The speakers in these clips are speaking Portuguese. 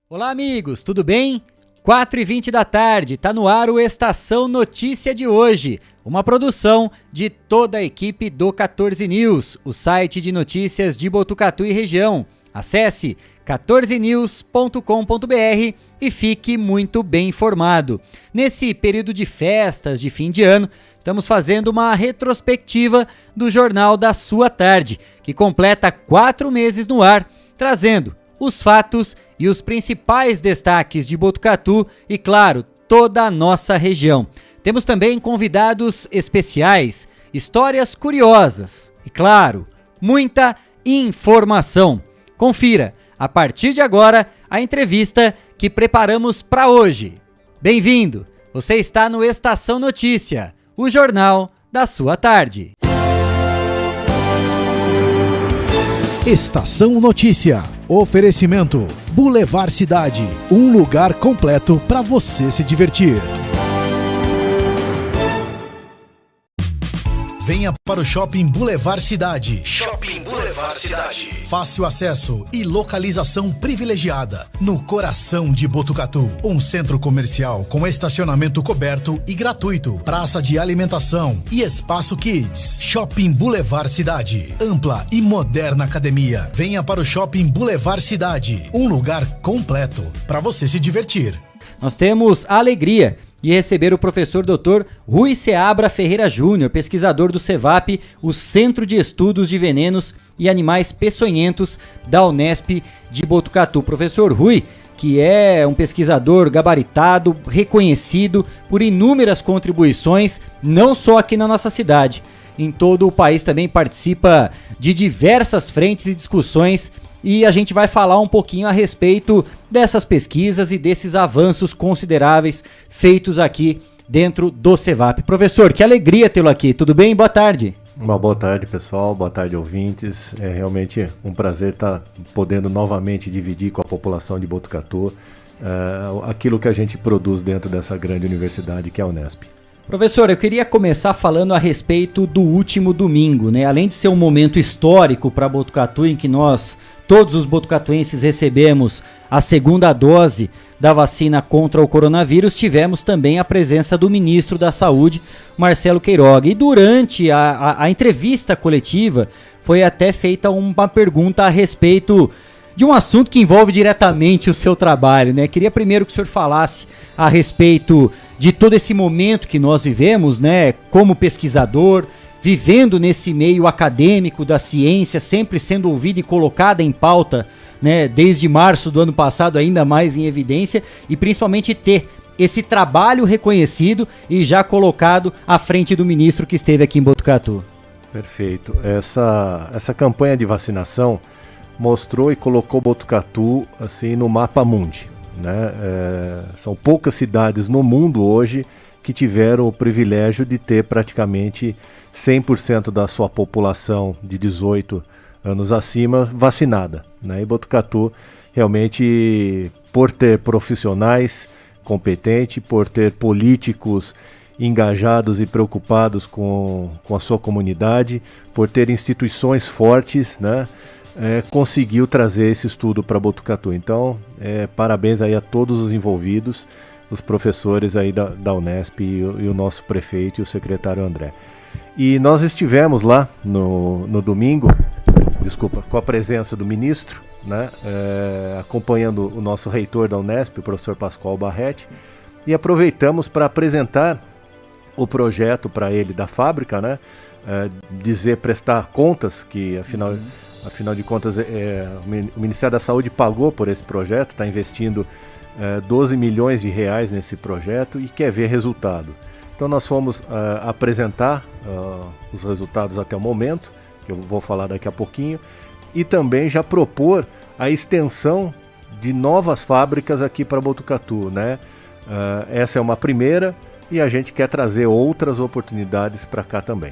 Olá amigos, tudo bem? 4h20 da tarde, tá no ar o Estação Notícia de hoje, uma produção de toda a equipe do 14 News, o site de notícias de Botucatu e região. Acesse 14news.com.br e fique muito bem informado. Nesse período de festas de fim de ano, estamos fazendo uma retrospectiva do Jornal da Sua Tarde, que completa 4 meses no ar, trazendo os fatos e os principais destaques de Botucatu e, claro, toda a nossa região. Temos também convidados especiais, histórias curiosas e, claro, muita informação. Confira, a partir de agora, a entrevista que preparamos para hoje. Bem-vindo! Você está no Estação Notícia, o jornal da sua tarde. Estação Notícia. Oferecimento Boulevard Cidade, um lugar completo para você se divertir. Venha para o Shopping Boulevard Cidade. Shopping Boulevard Cidade. Fácil acesso e localização privilegiada. No coração de Botucatu. Um centro comercial com estacionamento coberto e gratuito. Praça de alimentação e espaço kids. Shopping Boulevard Cidade. Ampla e moderna academia. Venha para o Shopping Boulevard Cidade. Um lugar completo para você se divertir. Nós temos a alegria de receber o professor Dr. Rui Seabra Ferreira Júnior, pesquisador do CEVAP, o Centro de Estudos de Venenos e Animais Peçonhentos da Unesp de Botucatu. Professor Rui, que é um pesquisador gabaritado, reconhecido por inúmeras contribuições, não só aqui na nossa cidade, em todo o país também participa de diversas frentes e discussões. E a gente vai falar um pouquinho a respeito dessas pesquisas e desses avanços consideráveis feitos aqui dentro do CEVAP. Professor, que alegria tê-lo aqui. Tudo bem? Boa tarde. Uma boa tarde, pessoal. Boa tarde, ouvintes. É realmente um prazer estar podendo novamente dividir com a população de Botucatu aquilo que a gente produz dentro dessa grande universidade que é a Unesp. Professor, eu queria começar falando a respeito do último domingo, né? Além de ser um momento histórico para Botucatu, em que nós, todos os botucatuenses, recebemos a segunda dose da vacina contra o coronavírus, tivemos também a presença do ministro da Saúde, Marcelo Queiroga. E durante a entrevista coletiva, foi até feita uma pergunta a respeito de um assunto que envolve diretamente o seu trabalho, né? Queria primeiro que o senhor falasse a respeito de todo esse momento que nós vivemos, né? Como pesquisador, vivendo nesse meio acadêmico da ciência, sempre sendo ouvida e colocada em pauta, né? Desde março do ano passado, ainda mais em evidência, e principalmente ter esse trabalho reconhecido e já colocado à frente do ministro que esteve aqui em Botucatu. Perfeito. Essa campanha de vacinação mostrou e colocou Botucatu assim no mapa mundi, né? São poucas cidades no mundo hoje que tiveram o privilégio de ter praticamente 100% da sua população de 18 anos acima vacinada, né? E Botucatu realmente, por ter profissionais competentes, por ter políticos engajados e preocupados com a sua comunidade, por ter instituições fortes, né? Conseguiu trazer esse estudo para Botucatu. Então, parabéns aí a todos os envolvidos, os professores aí da Unesp e o nosso prefeito e o secretário André. E nós estivemos lá no domingo, com a presença do ministro, né, acompanhando o nosso reitor da Unesp, o professor Pascoal Barretti, e aproveitamos para apresentar o projeto para ele da fábrica, né, prestar contas, que afinal de contas, o Ministério da Saúde pagou por esse projeto, está investindo 12 milhões de reais nesse projeto e quer ver resultado. Então nós fomos apresentar os resultados até o momento, que eu vou falar daqui a pouquinho, e também já propor a extensão de novas fábricas aqui para Botucatu, né? Essa é uma primeira e a gente quer trazer outras oportunidades para cá também.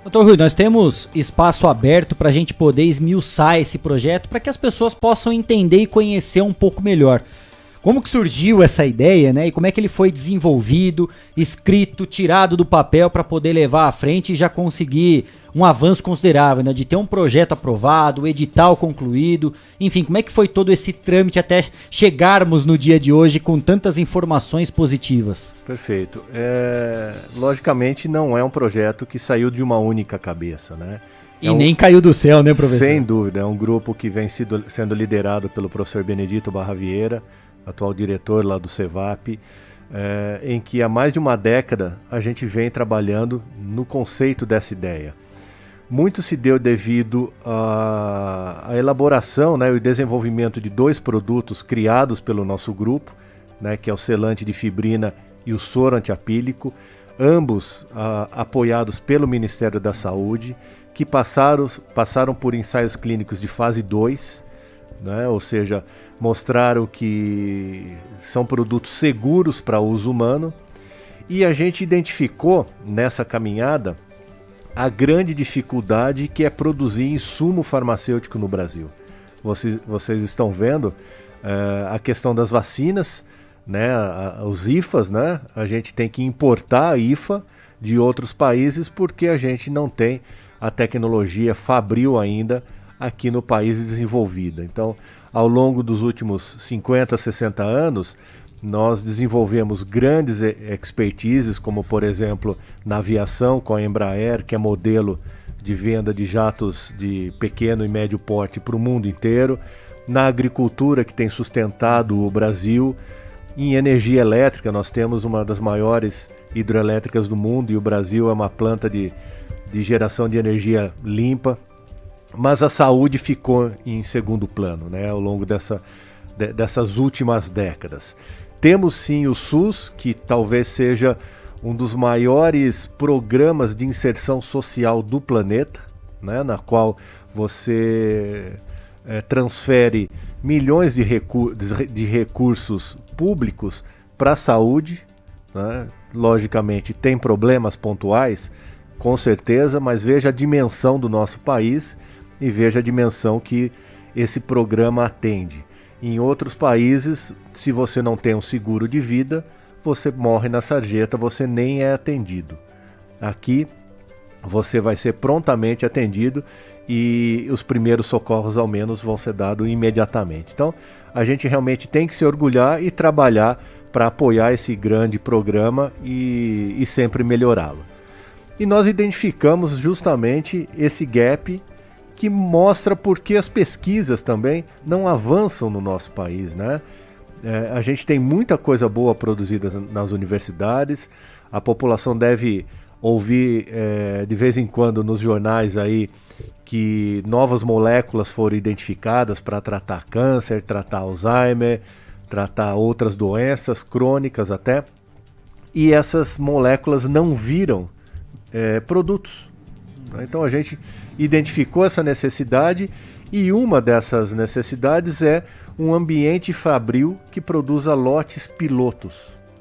Doutor Rui, nós temos espaço aberto para a gente poder esmiuçar esse projeto para que as pessoas possam entender e conhecer um pouco melhor. Como que surgiu essa ideia, né? E como é que ele foi desenvolvido, escrito, tirado do papel para poder levar à frente e já conseguir um avanço considerável, né? De ter um projeto aprovado, o edital concluído, enfim, como é que foi todo esse trâmite até chegarmos no dia de hoje com tantas informações positivas? Perfeito. Logicamente não é um projeto que saiu de uma única cabeça, né? E nem caiu do céu, né, professor? Sem dúvida, é um grupo que vem sendo liderado pelo professor Benedito Barra Vieira, atual diretor lá do CEVAP, em que há mais de uma década a gente vem trabalhando no conceito dessa ideia. Muito se deu devido à elaboração, né, e o desenvolvimento de 2 produtos criados pelo nosso grupo, né, que é o selante de fibrina e o soro antiapílico, ambos apoiados pelo Ministério da Saúde, que passaram por ensaios clínicos de fase 2, né, ou seja, mostraram que são produtos seguros para uso humano, e a gente identificou nessa caminhada a grande dificuldade que é produzir insumo farmacêutico no Brasil. Vocês estão vendo a questão das vacinas, né, os IFAs, né? A gente tem que importar a IFA de outros países porque a gente não tem a tecnologia fabril ainda aqui no país desenvolvida. Então, ao longo dos últimos 50, 60 anos, nós desenvolvemos grandes expertises, como por exemplo na aviação com a Embraer, que é modelo de venda de jatos de pequeno e médio porte para o mundo inteiro, na agricultura, que tem sustentado o Brasil, em energia elétrica. Nós temos uma das maiores hidrelétricas do mundo e o Brasil é uma planta de geração de energia limpa, mas a saúde ficou em segundo plano, né, ao longo dessas últimas décadas. Temos sim o SUS, que talvez seja um dos maiores programas de inserção social do planeta, né, na qual você transfere milhões de recursos públicos para a saúde, né? Logicamente tem problemas pontuais, com certeza, mas veja a dimensão do nosso país e veja a dimensão que esse programa atende. Em outros países, se você não tem um seguro de vida, você morre na sarjeta, você nem é atendido. Aqui, você vai ser prontamente atendido e os primeiros socorros, ao menos, vão ser dados imediatamente. Então, a gente realmente tem que se orgulhar e trabalhar para apoiar esse grande programa e sempre melhorá-lo. E nós identificamos justamente esse gap que mostra por que as pesquisas também não avançam no nosso país, né? A gente tem muita coisa boa produzida nas universidades, a população deve ouvir de vez em quando nos jornais aí que novas moléculas foram identificadas para tratar câncer, tratar Alzheimer, tratar outras doenças crônicas até, e essas moléculas não viram produtos. Então a gente identificou essa necessidade e uma dessas necessidades é um ambiente fabril que produza lotes pilotos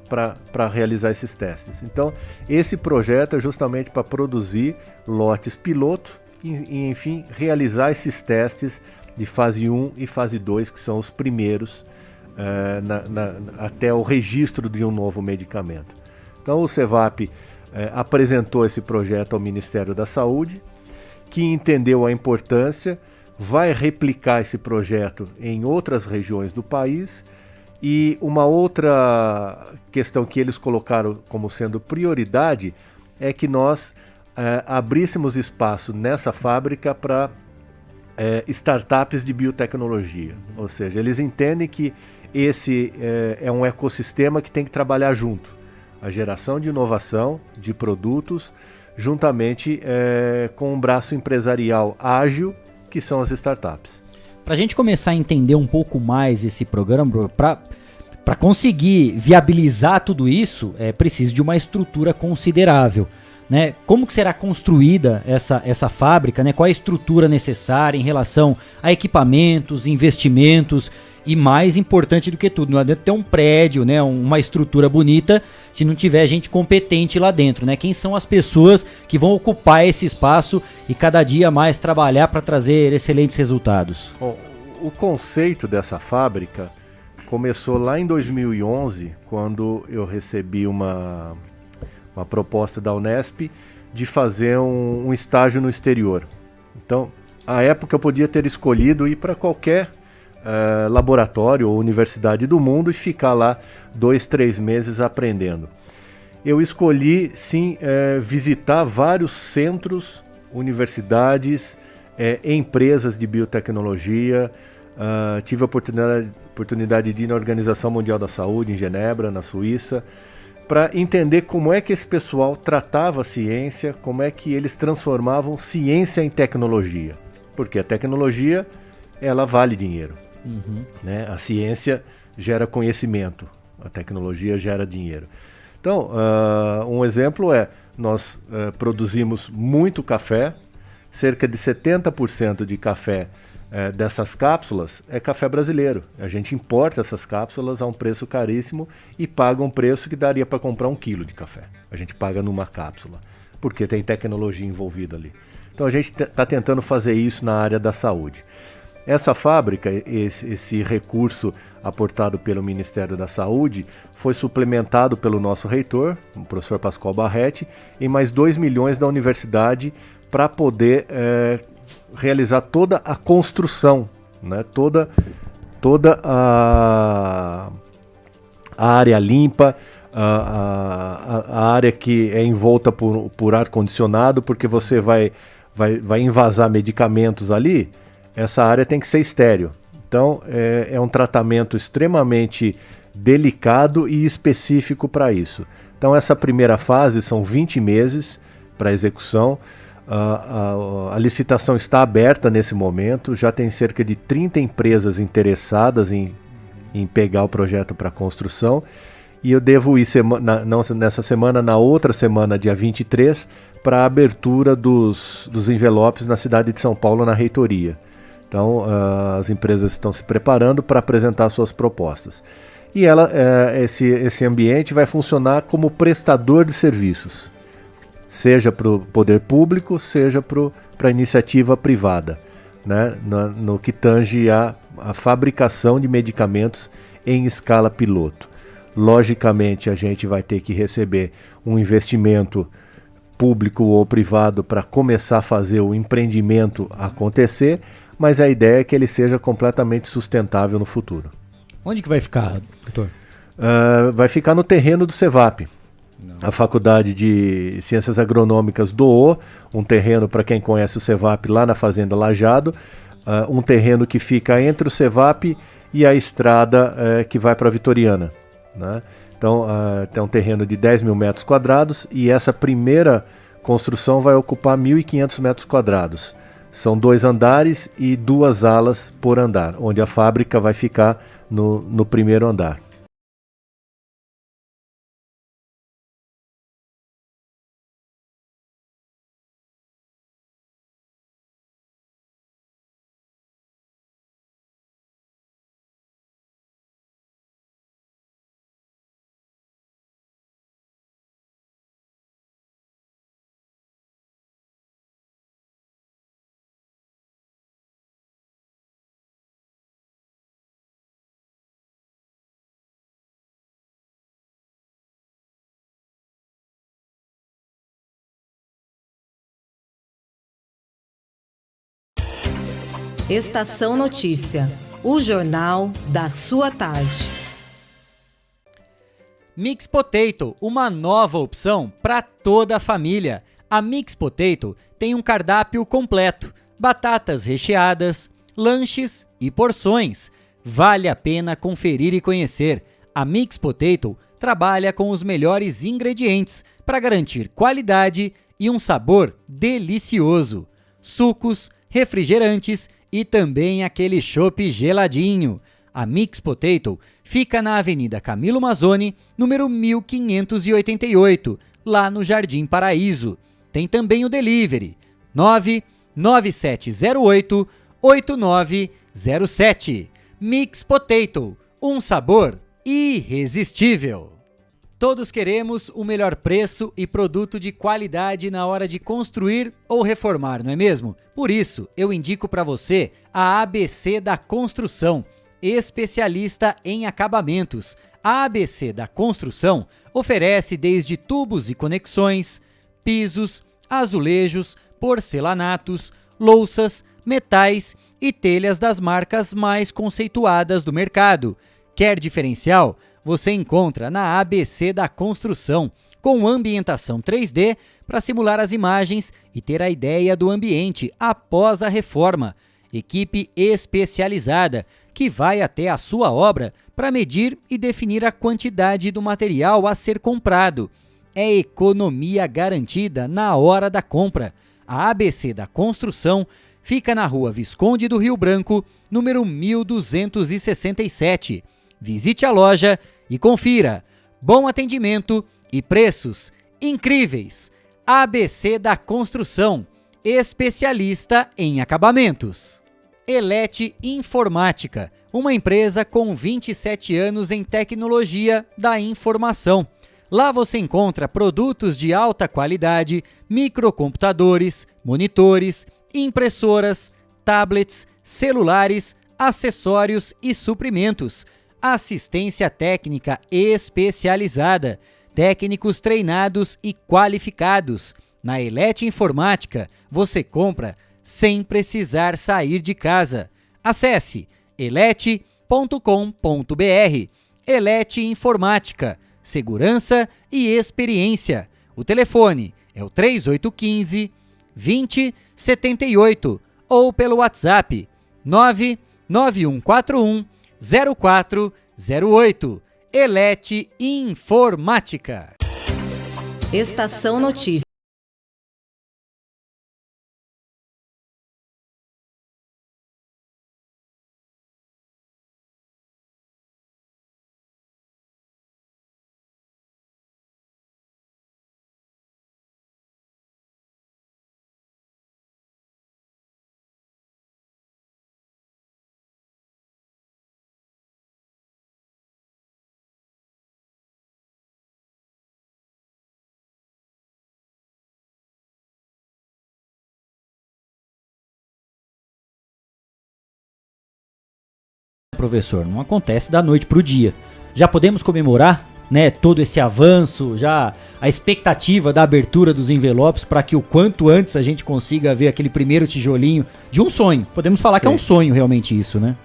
para realizar esses testes. Então esse projeto é justamente para produzir lotes piloto e enfim realizar esses testes de fase 1 e fase 2, que são os primeiros até o registro de um novo medicamento. Então o CEVAP apresentou esse projeto ao Ministério da Saúde, que entendeu a importância, vai replicar esse projeto em outras regiões do país. E uma outra questão que eles colocaram como sendo prioridade é que nós abríssemos espaço nessa fábrica para startups de biotecnologia. Ou seja, eles entendem que esse é um ecossistema que tem que trabalhar junto. A geração de inovação, de produtos, juntamente com um braço empresarial ágil, que são as startups. Para a gente começar a entender um pouco mais esse programa, para conseguir viabilizar tudo isso, é preciso de uma estrutura considerável, né? Como que será construída essa fábrica, né? Qual é a estrutura necessária em relação a equipamentos, investimentos e, mais importante do que tudo, não adianta ter um prédio, né? Uma estrutura bonita se não tiver gente competente lá dentro, né? Quem são as pessoas que vão ocupar esse espaço e cada dia mais trabalhar para trazer excelentes resultados? Bom, o conceito dessa fábrica começou lá em 2011, quando eu recebi uma proposta da Unesp de fazer um estágio no exterior. Então, à época eu podia ter escolhido ir para qualquer laboratório ou universidade do mundo e ficar lá 2, 3 meses aprendendo. Eu escolhi, sim, visitar vários centros, universidades, empresas de biotecnologia. Tive a oportunidade de ir na Organização Mundial da Saúde, em Genebra, na Suíça, para entender como é que esse pessoal tratava a ciência, como é que eles transformavam ciência em tecnologia. Porque a tecnologia, ela vale dinheiro. Né? A ciência gera conhecimento, a tecnologia gera dinheiro. Então, um exemplo nós produzimos muito café, cerca de 70% de café dessas cápsulas é café brasileiro. A gente importa essas cápsulas a um preço caríssimo e paga um preço que daria para comprar 1 quilo de café. A gente paga numa cápsula, porque tem tecnologia envolvida ali. Então a gente está tentando fazer isso na área da saúde. Essa fábrica, esse recurso aportado pelo Ministério da Saúde, foi suplementado pelo nosso reitor, o professor Pascoal Barretti, em mais 2 milhões da universidade para poder realizar toda a construção, né? toda a área limpa, a área que é envolta por ar-condicionado, porque você vai invasar medicamentos ali, essa área tem que ser estéril. Então é um tratamento extremamente delicado e específico para isso. Então essa primeira fase são 20 meses para execução. A licitação está aberta nesse momento, já tem cerca de 30 empresas interessadas em pegar o projeto para construção, e eu devo ir não nessa semana, na outra semana, dia 23, para a abertura dos envelopes na cidade de São Paulo, na reitoria. Então as empresas estão se preparando para apresentar suas propostas. E esse ambiente vai funcionar como prestador de serviços, seja para o poder público, seja para a iniciativa privada, né? No que tange a fabricação de medicamentos em escala piloto. Logicamente, a gente vai ter que receber um investimento público ou privado para começar a fazer o empreendimento acontecer, mas a ideia é que ele seja completamente sustentável no futuro. Onde que vai ficar, doutor? Vai ficar no terreno do CEVAP. A Faculdade de Ciências Agronômicas doou um terreno, para quem conhece o CEVAP, lá na Fazenda Lajado, um terreno que fica entre o CEVAP e a estrada que vai para a Vitoriana, né? Então tem um terreno de 10 mil metros quadrados e essa primeira construção vai ocupar 1.500 metros quadrados. São 2 andares e 2 alas por andar, onde a fábrica vai ficar no primeiro andar. Estação Notícia, o jornal da sua tarde. Mix Potato, uma nova opção para toda a família. A Mix Potato tem um cardápio completo, batatas recheadas, lanches e porções. Vale a pena conferir e conhecer. A Mix Potato trabalha com os melhores ingredientes para garantir qualidade e um sabor delicioso. Sucos, refrigerantes e também aquele chopp geladinho. A Mix Potato fica na Avenida Camilo Mazzoni, número 1588, lá no Jardim Paraíso. Tem também o delivery 99708-8907. Mix Potato, um sabor irresistível. Todos queremos o melhor preço e produto de qualidade na hora de construir ou reformar, não é mesmo? Por isso, eu indico para você a ABC da Construção. especialista em acabamentos. A ABC da Construção oferece desde tubos e conexões, pisos, azulejos, porcelanatos, louças, metais e telhas das marcas mais conceituadas do mercado. Quer diferencial? Você encontra na ABC da Construção, com ambientação 3D para simular as imagens e ter a ideia do ambiente após a reforma. Equipe especializada que vai até a sua obra para medir e definir a quantidade do material a ser comprado. É economia garantida na hora da compra. A ABC da Construção fica na Rua Visconde do Rio Branco, número 1267. Visite a loja e confira. Bom atendimento e preços incríveis. ABC da Construção, especialista em acabamentos. Elete Informática, uma empresa com 27 anos em tecnologia da informação. Lá você encontra produtos de alta qualidade, microcomputadores, monitores, impressoras, tablets, celulares, acessórios e suprimentos. Assistência técnica especializada, técnicos treinados e qualificados. Na Elete Informática, você compra sem precisar sair de casa. Acesse elete.com.br. Elete Informática, segurança e experiência. O telefone é o 3815-2078 ou pelo WhatsApp 99141 0408. Elete Informática. Estação Notícia. Professor, não acontece da noite para o dia. Já podemos comemorar, né, todo esse avanço, já a expectativa da abertura dos envelopes para que o quanto antes a gente consiga ver aquele primeiro tijolinho de um sonho. Podemos falar que é um sonho realmente isso, né?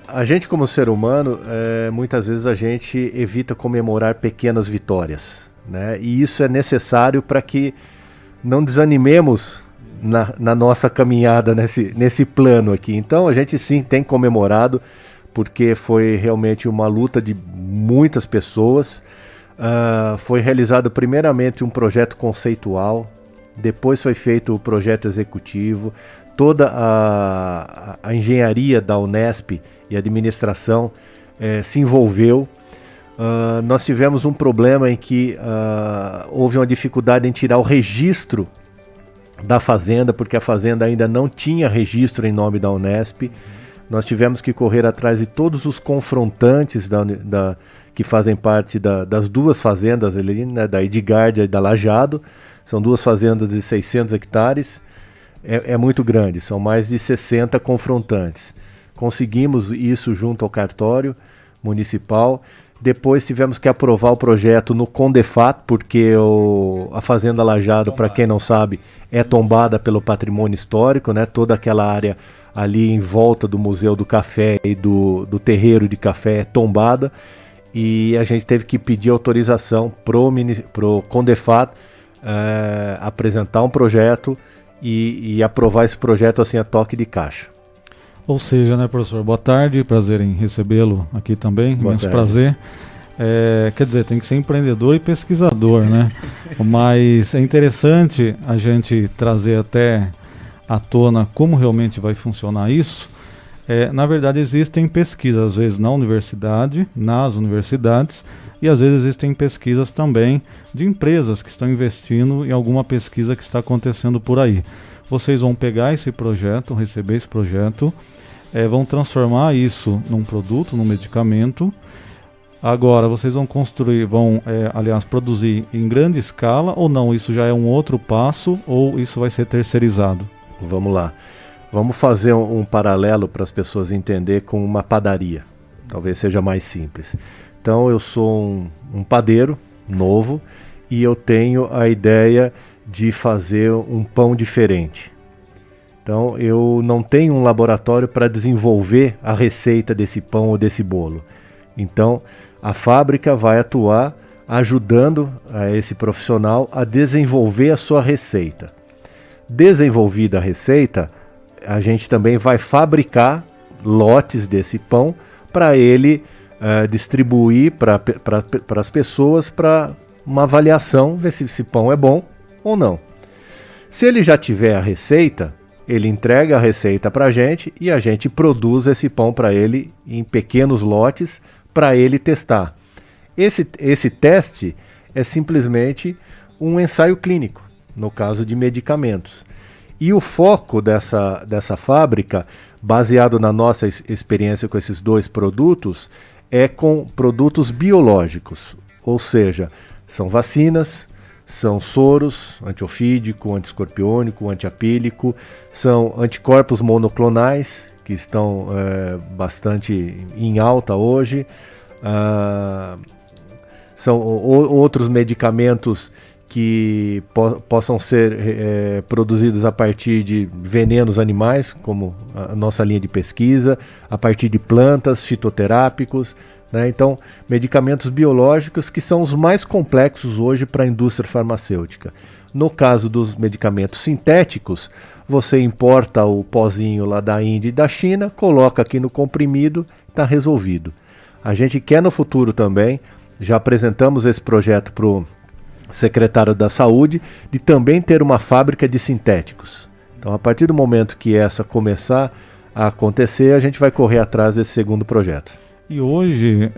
A gente como ser humano, muitas vezes a gente evita comemorar pequenas vitórias, né? E isso é necessário para que não desanimemos na nossa caminhada nesse plano aqui. Então a gente sim tem comemorado, porque foi realmente uma luta de muitas pessoas. Foi realizado primeiramente um projeto conceitual, depois foi feito o projeto executivo, toda a engenharia da Unesp e a administração se envolveu. Nós tivemos um problema em que houve uma dificuldade em tirar o registro da fazenda, porque a fazenda ainda não tinha registro em nome da Unesp. Nós tivemos que correr atrás de todos os confrontantes que fazem parte das duas fazendas ali, né, da Edgardia e da Lajado. São duas fazendas de 600 hectares. É muito grande, são mais de 60 confrontantes. Conseguimos isso junto ao cartório municipal. Depois tivemos que aprovar o projeto no Condefat, porque a Fazenda Lajado, para quem não sabe, é tombada pelo patrimônio histórico, né? Toda aquela área ali em volta do Museu do Café e do terreiro de café é tombada, e a gente teve que pedir autorização pro Condefat apresentar um projeto e aprovar esse projeto assim a toque de caixa. Ou seja, né, professor, boa tarde, prazer em recebê-lo aqui também, imenso prazer. Quer dizer, tem que ser empreendedor e pesquisador, né? Mas é interessante a gente trazer até à tona como realmente vai funcionar isso. Na verdade, existem pesquisas, às vezes nas universidades, e às vezes existem pesquisas também de empresas que estão investindo em alguma pesquisa que está acontecendo por aí. Vocês vão pegar esse projeto, receber esse projeto, vão transformar isso num produto, num medicamento. Agora, vocês vão construir, produzir em grande escala, ou não? Isso já é um outro passo, ou isso vai ser terceirizado? Vamos lá. Vamos fazer um paralelo para as pessoas entenderem com uma padaria, talvez seja mais simples. Então eu sou um padeiro novo e eu tenho a ideia de fazer um pão diferente. Então eu não tenho um laboratório para desenvolver a receita desse pão ou desse bolo. Então a fábrica vai atuar ajudando esse profissional a desenvolver a sua receita. Desenvolvida a receita, a gente também vai fabricar lotes desse pão para ele distribuir para as pessoas para uma avaliação, ver se esse pão é bom ou não. Se ele já tiver a receita, ele entrega a receita para a gente e a gente produz esse pão para ele em pequenos lotes para ele testar. Esse teste é simplesmente um ensaio clínico, no caso de medicamentos. E o foco dessa fábrica, baseado na nossa experiência com esses 2 produtos, é com produtos biológicos, ou seja, são vacinas, são soros, antiofídico, antiescorpiônico, antiapílico, são anticorpos monoclonais, que estão bastante em alta hoje, são outros medicamentos que possam ser produzidos a partir de venenos animais, como a nossa linha de pesquisa, a partir de plantas, fitoterápicos, né? Então, medicamentos biológicos que são os mais complexos hoje para a indústria farmacêutica. No caso dos medicamentos sintéticos, você importa o pozinho lá da Índia e da China, coloca aqui no comprimido, está resolvido. A gente quer no futuro também, já apresentamos esse projeto para o secretário da Saúde, de também ter uma fábrica de sintéticos. Então, a partir do momento que essa começar a acontecer, a gente vai correr atrás desse segundo projeto. E hoje,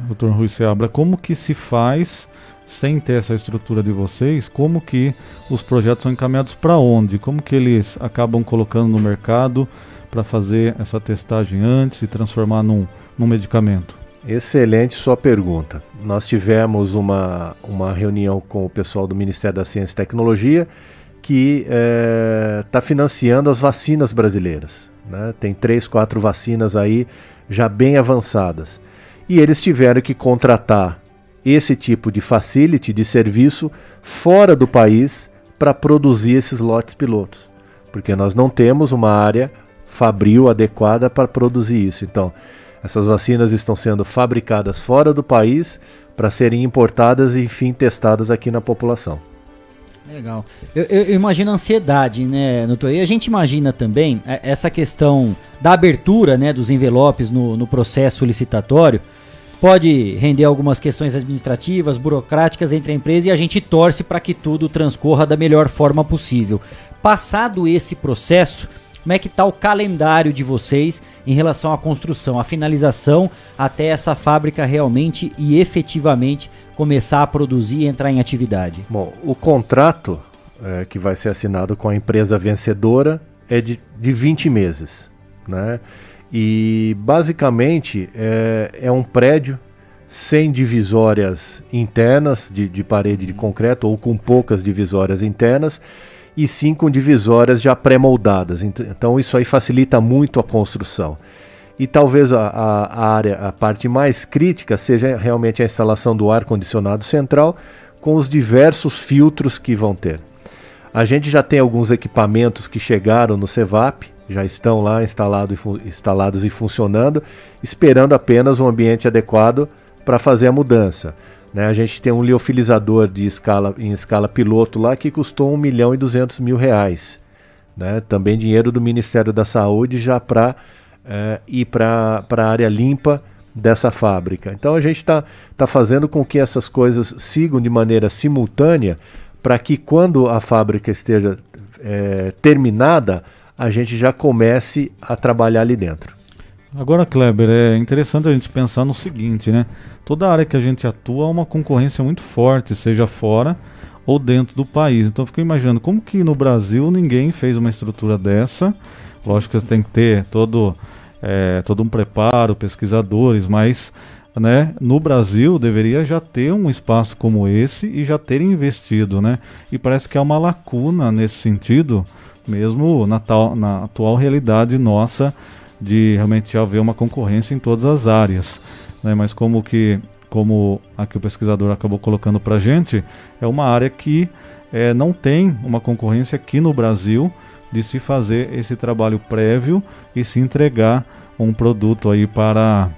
Dr. Rui Seabra, como que se faz, sem ter essa estrutura de vocês, como que os projetos são encaminhados para onde? Como que eles acabam colocando no mercado para fazer essa testagem antes e transformar num medicamento? Excelente sua pergunta. Nós tivemos uma reunião com o pessoal do Ministério da Ciência e Tecnologia que está financiando as vacinas brasileiras, né? Tem 3, 4 vacinas aí já bem avançadas. E eles tiveram que contratar esse tipo de facility, de serviço, fora do país para produzir esses lotes pilotos. Porque nós não temos uma área fabril adequada para produzir isso. Então, essas vacinas estão sendo fabricadas fora do país para serem importadas e, enfim, testadas aqui na população. Legal. Eu imagino a ansiedade, né, doutor? E a gente imagina também essa questão da abertura, né, dos envelopes no processo licitatório. Pode render algumas questões administrativas, burocráticas entre a empresa e a gente torce para que tudo transcorra da melhor forma possível. Passado esse processo, como é que está o calendário de vocês em relação à construção, à finalização, até essa fábrica realmente e efetivamente começar a produzir e entrar em atividade? Bom, o contrato que vai ser assinado com a empresa vencedora é de 20 meses, né? E basicamente é um prédio sem divisórias internas de parede de concreto ou com poucas divisórias internas, e sim com divisórias já pré-moldadas. Então isso aí facilita muito a construção. E talvez a parte mais crítica seja realmente a instalação do ar-condicionado central com os diversos filtros que vão ter. A gente já tem alguns equipamentos que chegaram no CEVAP, já estão lá instalados e funcionando, esperando apenas um ambiente adequado para fazer a mudança. Né? A gente tem um liofilizador em escala piloto lá que custou R$1.200.000. Né? Também dinheiro do Ministério da Saúde já para ir para a área limpa dessa fábrica. Então a gente está fazendo com que essas coisas sigam de maneira simultânea para que quando a fábrica esteja terminada, a gente já comece a trabalhar ali dentro. Agora, Kleber, é interessante a gente pensar no seguinte, né? Toda área que a gente atua há uma concorrência muito forte, seja fora ou dentro do país. Então eu fico imaginando como que no Brasil ninguém fez uma estrutura dessa. Lógico que tem que ter todo um preparo, pesquisadores, mas né, no Brasil deveria já ter um espaço como esse e já ter investido, né? E parece que há uma lacuna nesse sentido, mesmo na atual realidade nossa de realmente haver uma concorrência em todas as áreas, né? Mas como aqui o pesquisador acabou colocando para a gente, é uma área que não tem uma concorrência aqui no Brasil de se fazer esse trabalho prévio e se entregar um produto aí para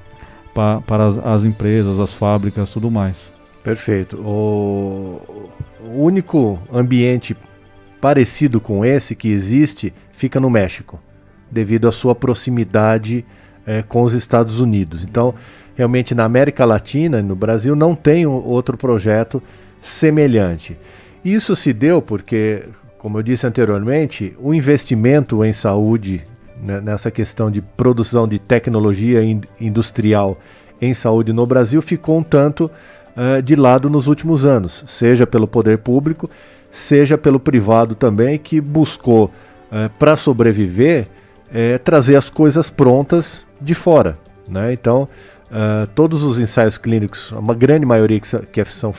as empresas, as fábricas, tudo mais. Perfeito. O único ambiente parecido com esse que existe fica no México, devido à sua proximidade com os Estados Unidos. Então, realmente na América Latina e no Brasil não tem outro projeto semelhante. Isso se deu porque, como eu disse anteriormente, o investimento em saúde, né, nessa questão de produção de tecnologia industrial em saúde no Brasil ficou um tanto de lado nos últimos anos, seja pelo poder público, seja pelo privado também, que buscou, para sobreviver, trazer as coisas prontas de fora, né? Então, todos os ensaios clínicos, uma grande maioria que são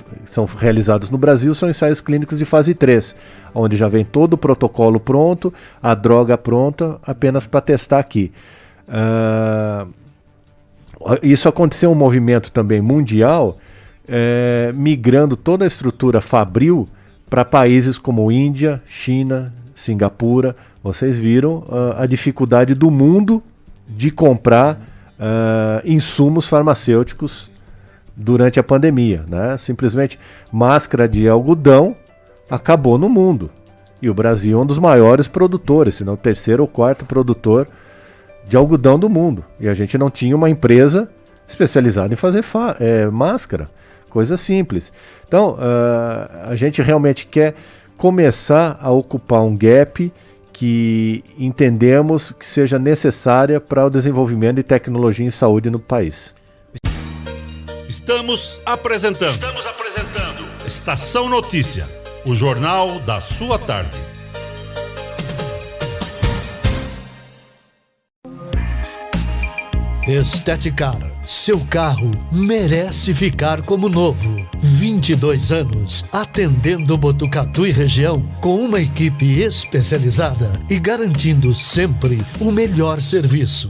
realizados no Brasil, são ensaios clínicos de fase 3, onde já vem todo o protocolo pronto, a droga pronta, apenas para testar aqui. Isso aconteceu um movimento também mundial, migrando toda a estrutura fabril para países como Índia, China, Singapura. Vocês viram a dificuldade do mundo de comprar insumos farmacêuticos durante a pandemia, né? Simplesmente máscara de algodão acabou no mundo. E o Brasil é um dos maiores produtores, se não o terceiro ou quarto produtor de algodão do mundo. E a gente não tinha uma empresa especializada em fazer máscara. Coisa simples. Então, a gente realmente quer começar a ocupar um gap que entendemos que seja necessária para o desenvolvimento de tecnologia em saúde no país. Estamos apresentando Estação Notícia, o jornal da sua tarde. Esteticar, seu carro merece ficar como novo. 22 anos atendendo Botucatu e região com uma equipe especializada e garantindo sempre o melhor serviço.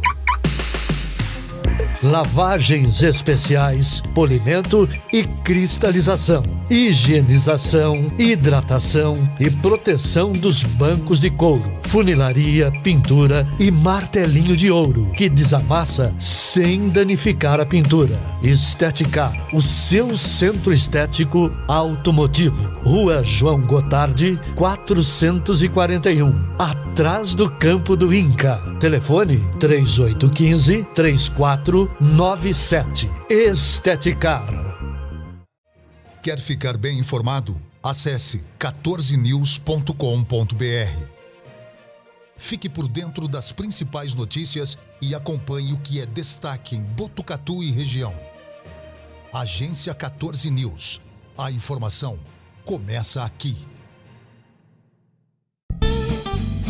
Lavagens especiais, polimento e cristalização, higienização, hidratação e proteção dos bancos de couro, funilaria, pintura e martelinho de ouro, que desamassa sem danificar a pintura. Esteticar, o seu centro estético automotivo. Rua João Gotardi, 441, atrás do Campo do Inca. Telefone 3815-3497. Esteticar. Quer ficar bem informado? Acesse 14news.com.br. Fique por dentro das principais notícias e acompanhe o que é destaque em Botucatu e região. Agência 14 News. A informação começa aqui.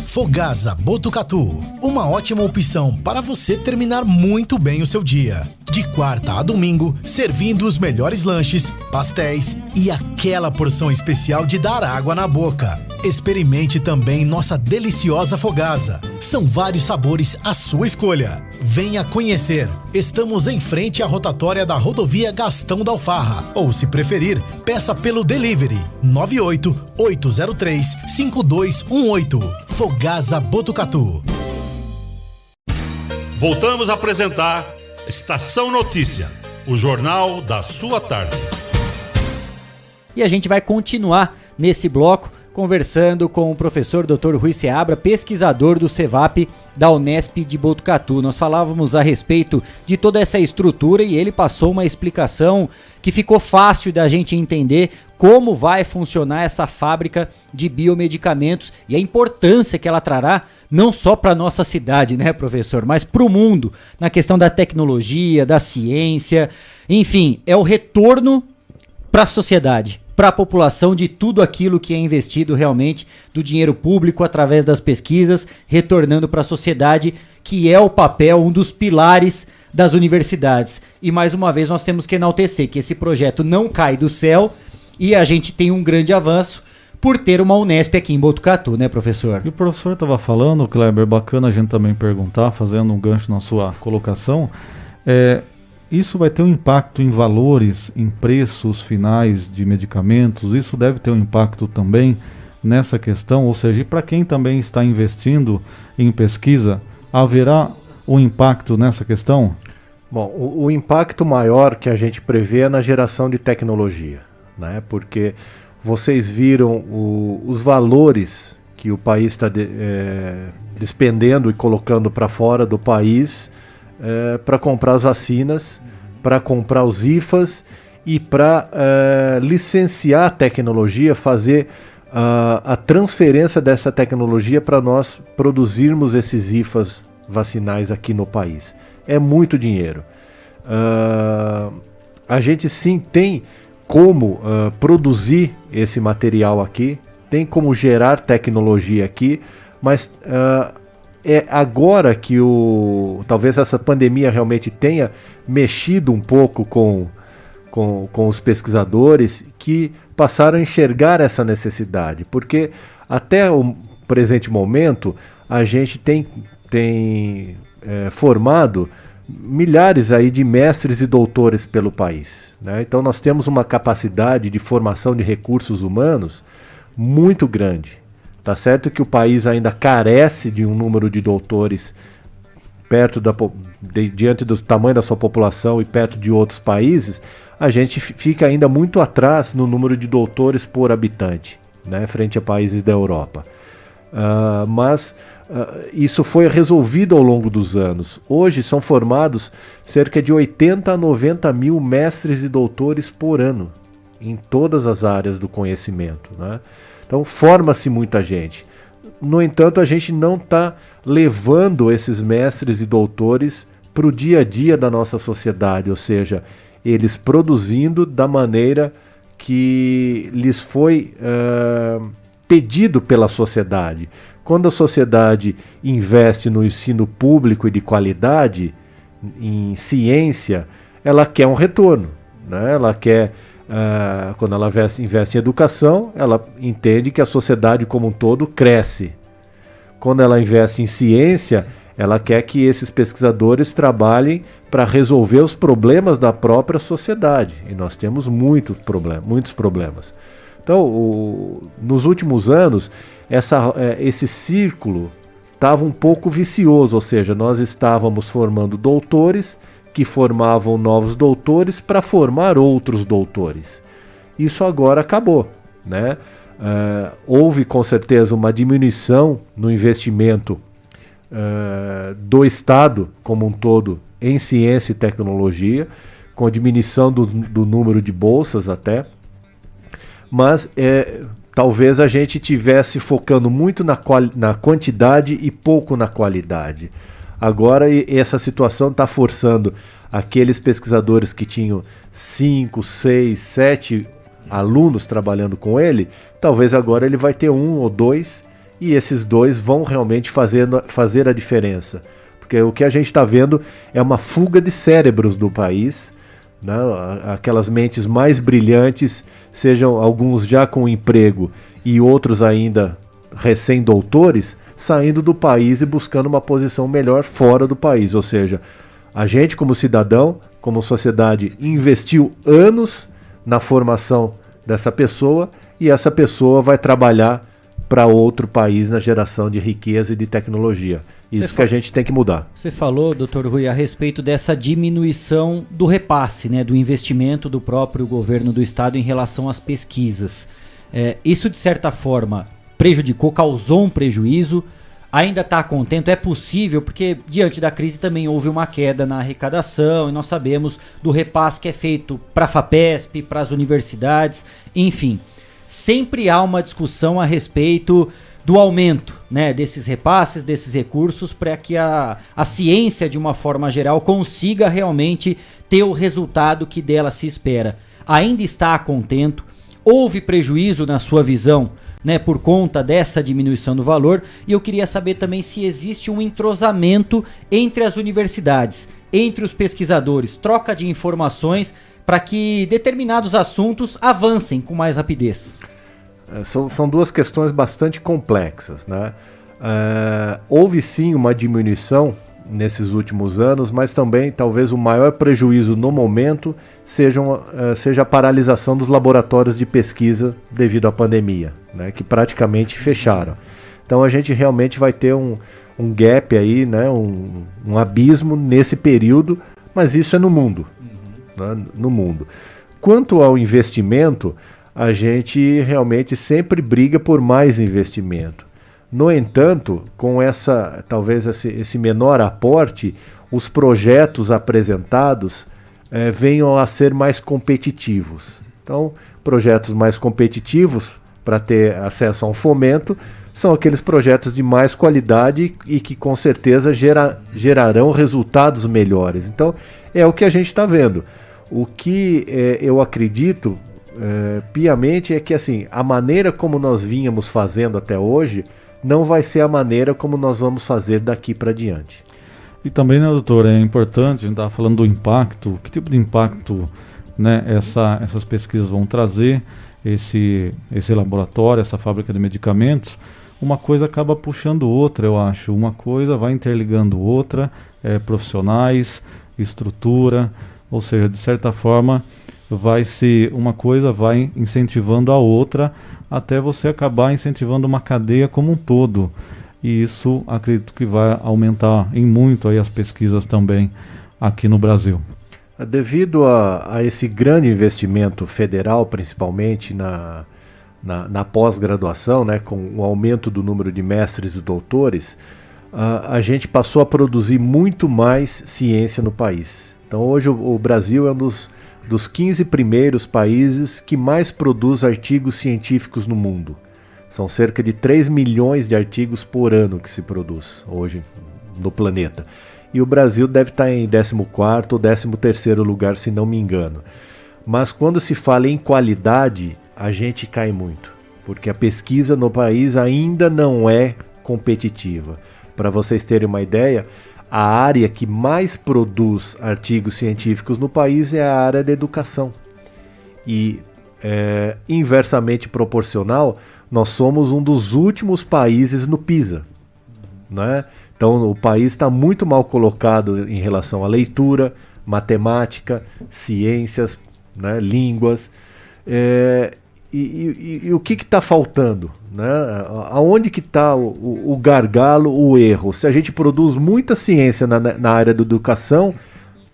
Fogasa Botucatu, uma ótima opção para você terminar muito bem o seu dia. De quarta a domingo, servindo os melhores lanches, pastéis e aquela porção especial de dar água na boca. Experimente também nossa deliciosa Fogasa. São vários sabores à sua escolha. Venha conhecer. Estamos em frente à rotatória da rodovia Gastão da Alfarra. Ou, se preferir, peça pelo delivery 98-803-5218. Fogasa Botucatu. Voltamos a apresentar Estação Notícia, o jornal da sua tarde. E a gente vai continuar nesse bloco conversando com o professor Dr. Rui Seabra, pesquisador do CEVAP da Unesp de Botucatu. Nós falávamos a respeito de toda essa estrutura e ele passou uma explicação que ficou fácil da gente entender como vai funcionar essa fábrica de biomedicamentos e a importância que ela trará não só para a nossa cidade, né, professor, mas para o mundo, na questão da tecnologia, da ciência, enfim, é o retorno para a sociedade, para a população de tudo aquilo que é investido realmente do dinheiro público através das pesquisas, retornando para a sociedade, que é o papel, um dos pilares das universidades. E mais uma vez nós temos que enaltecer que esse projeto não cai do céu e a gente tem um grande avanço, por ter uma Unesp aqui em Botucatu, né, professor? E o professor estava falando, Kleber, bacana a gente também perguntar, fazendo um gancho na sua colocação, isso vai ter um impacto em valores, em preços finais de medicamentos, isso deve ter um impacto também nessa questão, ou seja, para quem também está investindo em pesquisa, haverá um impacto nessa questão? Bom, o impacto maior que a gente prevê é na geração de tecnologia, né? Porque vocês viram os valores que o país está despendendo e colocando para fora do país para comprar as vacinas, para comprar os IFAs e para licenciar a tecnologia, fazer a transferência dessa tecnologia para nós produzirmos esses IFAs vacinais aqui no país. É muito dinheiro. A gente sim tem como produzir esse material aqui, tem como gerar tecnologia aqui, mas é agora que talvez essa pandemia realmente tenha mexido um pouco com os pesquisadores que passaram a enxergar essa necessidade, porque até o presente momento a gente tem formado milhares aí de mestres e doutores pelo país, né? Então nós temos uma capacidade de formação de recursos humanos muito grande. Tá certo que o país ainda carece de um número de doutores diante do tamanho da sua população e perto de outros países, a gente fica ainda muito atrás no número de doutores por habitante, né, frente a países da Europa. Mas isso foi resolvido ao longo dos anos. Hoje são formados cerca de 80 a 90 mil mestres e doutores por ano, em todas as áreas do conhecimento, né? Então forma-se muita gente. No entanto, a gente não está levando esses mestres e doutores para o dia a dia da nossa sociedade, ou seja, eles produzindo da maneira que lhes foi pedido pela sociedade. Quando a sociedade investe no ensino público e de qualidade, em ciência, ela quer um retorno, né? Ela quer, quando ela investe em educação, ela entende que a sociedade como um todo cresce. Quando ela investe em ciência, ela quer que esses pesquisadores trabalhem para resolver os problemas da própria sociedade. E nós temos muitos problemas. Então, nos últimos anos, esse círculo estava um pouco vicioso, ou seja, nós estávamos formando doutores que formavam novos doutores para formar outros doutores. Isso agora acabou, né? Houve com certeza uma diminuição no investimento do Estado como um todo em ciência e tecnologia, com a diminuição do número de bolsas até, mas talvez a gente estivesse focando muito na quantidade e pouco na qualidade. Agora essa situação está forçando aqueles pesquisadores que tinham 5, 6, 7 alunos trabalhando com ele, talvez agora ele vai ter 1 ou 2 e esses 2 vão realmente fazer a diferença. Porque o que a gente está vendo é uma fuga de cérebros do país, né? Aquelas mentes mais brilhantes, sejam alguns já com emprego e outros ainda recém-doutores, saindo do país e buscando uma posição melhor fora do país. Ou seja, a gente como cidadão, como sociedade, investiu anos na formação dessa pessoa e essa pessoa vai trabalhar para outro país na geração de riqueza e de tecnologia. Isso que a gente tem que mudar. Você falou, doutor Rui, a respeito dessa diminuição do repasse, né, do investimento do próprio governo do estado em relação às pesquisas. Isso, de certa forma, prejudicou, causou um prejuízo, ainda está contento? É possível, porque diante da crise também houve uma queda na arrecadação e nós sabemos do repasse que é feito para a FAPESP, para as universidades, enfim. Sempre há uma discussão a respeito do aumento, né, desses repasses, desses recursos, para que a ciência, de uma forma geral, consiga realmente ter o resultado que dela se espera. Ainda está contento? Houve prejuízo na sua visão, né, por conta dessa diminuição do valor? E eu queria saber também se existe um entrosamento entre as universidades, entre os pesquisadores, troca de informações para que determinados assuntos avancem com mais rapidez. são duas questões bastante complexas, né? Houve sim uma diminuição nesses últimos anos, mas também talvez o maior prejuízo no momento seja a paralisação dos laboratórios de pesquisa devido à pandemia, né, que praticamente fecharam. Então a gente realmente vai ter um gap aí, né, um abismo nesse período, mas isso é no mundo. Né, no mundo. Quanto ao investimento, a gente realmente sempre briga por mais investimento. No entanto, com talvez esse menor aporte, os projetos apresentados venham a ser mais competitivos. Então, projetos mais competitivos, para ter acesso a um fomento, são aqueles projetos de mais qualidade e que com certeza gerarão resultados melhores. Então, é o que a gente está vendo. O que eu acredito piamente é que assim, a maneira como nós vínhamos fazendo até hoje não vai ser a maneira como nós vamos fazer daqui para diante. E também, né, doutor, é importante, a gente estava falando do impacto, que tipo de impacto, né, essas pesquisas vão trazer, esse laboratório, essa fábrica de medicamentos. Uma coisa acaba puxando outra, eu acho. Uma coisa vai interligando outra, profissionais, estrutura, ou seja, de certa forma, uma coisa vai incentivando a outra, até você acabar incentivando uma cadeia como um todo. E isso acredito que vai aumentar em muito aí as pesquisas também aqui no Brasil. Devido a esse grande investimento federal, principalmente na pós-graduação, né, com o aumento do número de mestres e doutores, a gente passou a produzir muito mais ciência no país. Então hoje o Brasil é um dos 15 primeiros países que mais produz artigos científicos no mundo. São cerca de 3 milhões de artigos por ano que se produz hoje no planeta. E o Brasil deve estar em 14º ou 13º lugar, se não me engano. Mas quando se fala em qualidade, a gente cai muito, porque a pesquisa no país ainda não é competitiva. Para vocês terem uma ideia, a área que mais produz artigos científicos no país é a área da educação. E, inversamente proporcional, nós somos um dos últimos países no PISA, né? Então o país está muito mal colocado em relação à leitura, matemática, ciências, né, línguas. E o que está faltando? Né? Aonde que está o gargalo, o erro? Se a gente produz muita ciência na área da educação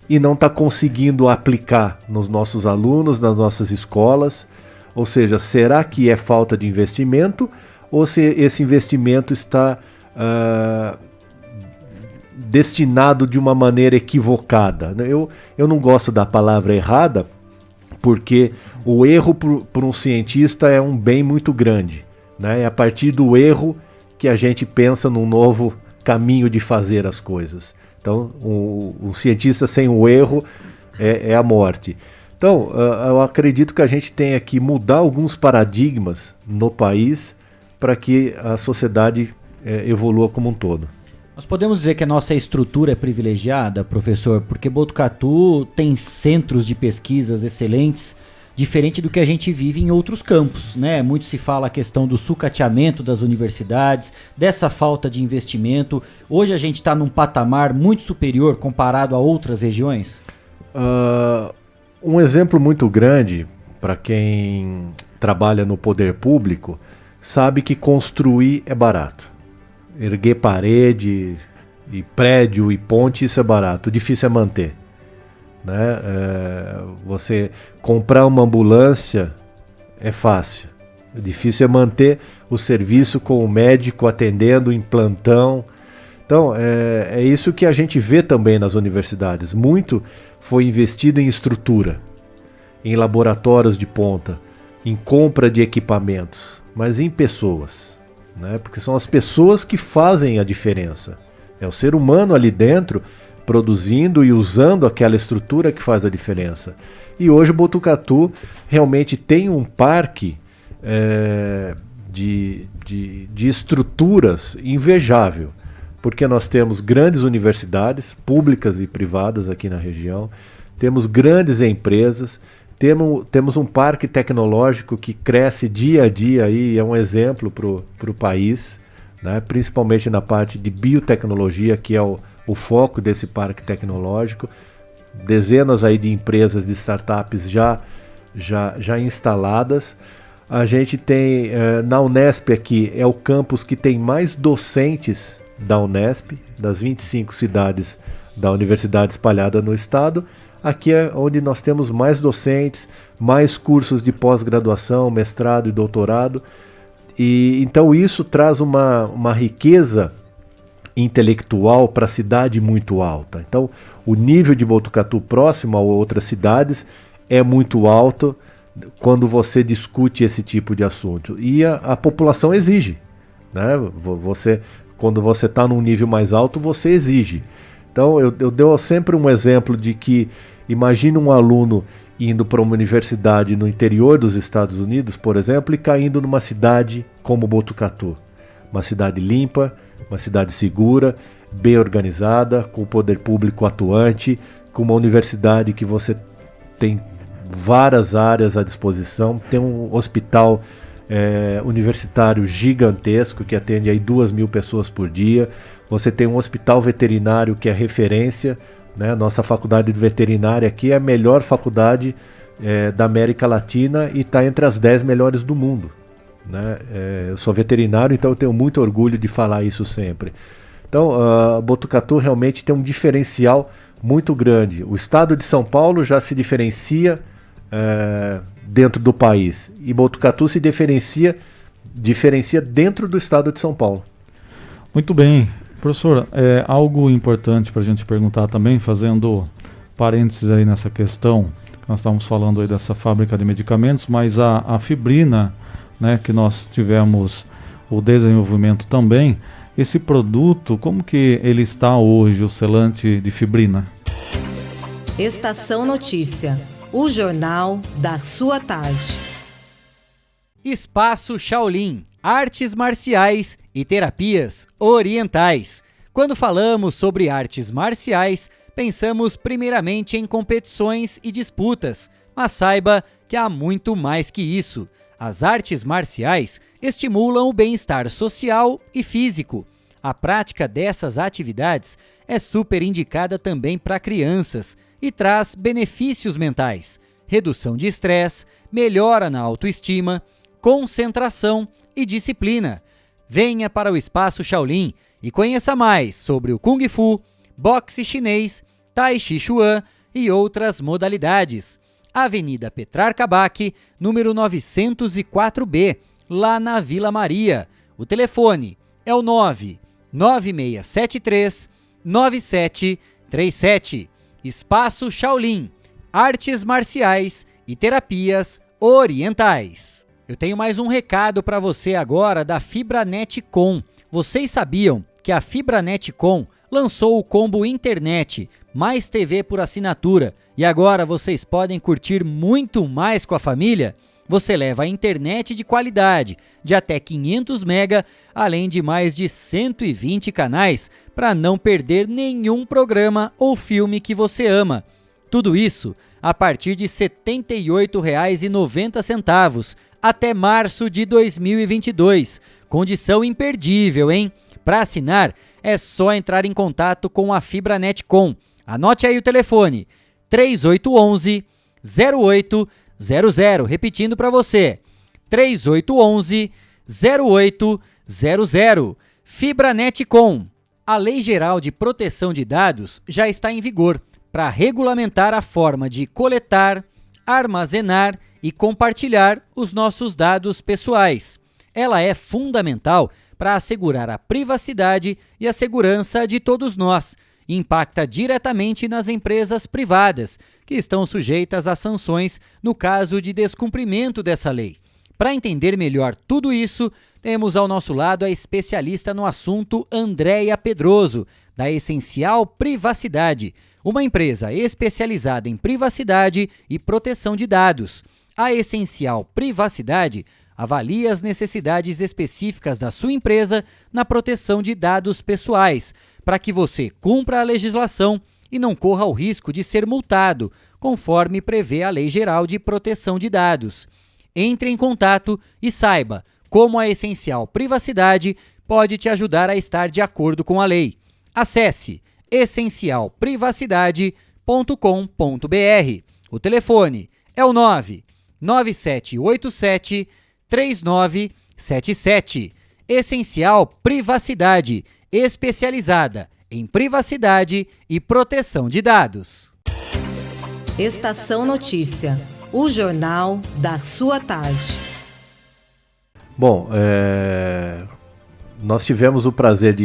e não está conseguindo aplicar nos nossos alunos, nas nossas escolas, ou seja, será que é falta de investimento ou se esse investimento está destinado de uma maneira equivocada? Eu não gosto da palavra errada, porque o erro para um cientista é um bem muito grande, né? É a partir do erro que a gente pensa num novo caminho de fazer as coisas. Então, um cientista sem o erro é a morte. Então, eu acredito que a gente tem que mudar alguns paradigmas no país para que a sociedade evolua como um todo. Nós podemos dizer que a nossa estrutura é privilegiada, professor, porque Botucatu tem centros de pesquisas excelentes, diferente do que a gente vive em outros campos, né? Muito se fala a questão do sucateamento das universidades, dessa falta de investimento. Hoje a gente está num patamar muito superior comparado a outras regiões? Um exemplo muito grande para quem trabalha no poder público sabe que construir é barato. Erguer parede, e prédio e ponte, isso é barato. O difícil é manter, né? Você comprar uma ambulância é fácil. O difícil é manter o serviço com o médico atendendo em plantão. Então, é isso que a gente vê também nas universidades. Muito foi investido em estrutura, em laboratórios de ponta, em compra de equipamentos, mas em pessoas, né? Porque são as pessoas que fazem a diferença. É o ser humano ali dentro produzindo e usando aquela estrutura que faz a diferença. E hoje o Botucatu realmente tem um parque de estruturas invejável, porque nós temos grandes universidades públicas e privadas aqui na região, temos grandes empresas, temos um parque tecnológico que cresce dia a dia e é um exemplo para o país, né? Principalmente na parte de biotecnologia, que é o foco desse parque tecnológico. Dezenas aí de empresas, de startups já instaladas. A gente tem na Unesp aqui, é o campus que tem mais docentes da Unesp, das 25 cidades da universidade espalhada no estado. Aqui é onde nós temos mais docentes, mais cursos de pós-graduação, mestrado e doutorado. E então isso traz uma riqueza intelectual para a cidade muito alta. Então o nível de Botucatu próximo a outras cidades é muito alto quando você discute esse tipo de assunto. E a população exige, né? Quando você está num nível mais alto, você exige. Então eu dou sempre um exemplo de que, imagine um aluno indo para uma universidade no interior dos Estados Unidos, por exemplo, e caindo numa cidade como Botucatu. Uma cidade limpa, uma cidade segura, bem organizada, com o poder público atuante, com uma universidade que você tem várias áreas à disposição, tem um hospital universitário gigantesco que atende aí 2.000 pessoas por dia, você tem um hospital veterinário que é referência, né? Nossa faculdade de veterinária aqui é a melhor faculdade da América Latina e está entre as 10 melhores do mundo, né? Eu sou veterinário, então eu tenho muito orgulho de falar isso sempre. Então, Botucatu realmente tem um diferencial muito grande. O estado de São Paulo já se diferencia dentro do país, e Botucatu se diferencia dentro do estado de São Paulo. Muito bem. Professor, algo importante para a gente perguntar também, fazendo parênteses aí nessa questão, nós estávamos falando aí dessa fábrica de medicamentos, mas a fibrina, né, que nós tivemos o desenvolvimento também, esse produto, como que ele está hoje, o selante de fibrina? Estação Notícia, o jornal da sua tarde. Espaço Shaolin, artes marciais e terapias orientais. Quando falamos sobre artes marciais, pensamos primeiramente em competições e disputas, mas saiba que há muito mais que isso. As artes marciais estimulam o bem-estar social e físico. A prática dessas atividades é super indicada também para crianças e traz benefícios mentais, redução de estresse, melhora na autoestima, concentração e disciplina. Venha para o Espaço Shaolin e conheça mais sobre o Kung Fu, boxe chinês, Tai Chi Chuan e outras modalidades. Avenida Petrarca Bach, número 904B, lá na Vila Maria. O telefone é o 99673-9737. Espaço Shaolin, artes marciais e terapias orientais. Eu tenho mais um recado para você agora da Fibranet Com. Vocês sabiam que a Fibranet Com lançou o combo internet mais TV por assinatura e agora vocês podem curtir muito mais com a família? Você leva a internet de qualidade, de até 500 MB, além de mais de 120 canais, para não perder nenhum programa ou filme que você ama. Tudo isso a partir de R$ 78,90 até março de 2022. Condição imperdível, hein? Para assinar, é só entrar em contato com a Fibranet Com. Anote aí o telefone, 3811-0800. Repetindo para você, 3811-0800. Fibranet Com. A Lei Geral de Proteção de Dados já está em vigor para regulamentar a forma de coletar, armazenar e compartilhar os nossos dados pessoais. Ela é fundamental para assegurar a privacidade e a segurança de todos nós. Impacta diretamente nas empresas privadas, que estão sujeitas a sanções no caso de descumprimento dessa lei. Para entender melhor tudo isso, temos ao nosso lado a especialista no assunto Andréia Pedroso, da Essencial Privacidade, uma empresa especializada em privacidade e proteção de dados. A Essencial Privacidade avalia as necessidades específicas da sua empresa na proteção de dados pessoais, para que você cumpra a legislação e não corra o risco de ser multado, conforme prevê a Lei Geral de Proteção de Dados. Entre em contato e saiba como a Essencial Privacidade pode te ajudar a estar de acordo com a lei. Acesse essencialprivacidade.com.br. O telefone é o 99787-3977. Essencial Privacidade, especializada em privacidade e proteção de dados. Estação Notícia, o jornal da sua tarde. Bom, nós tivemos o prazer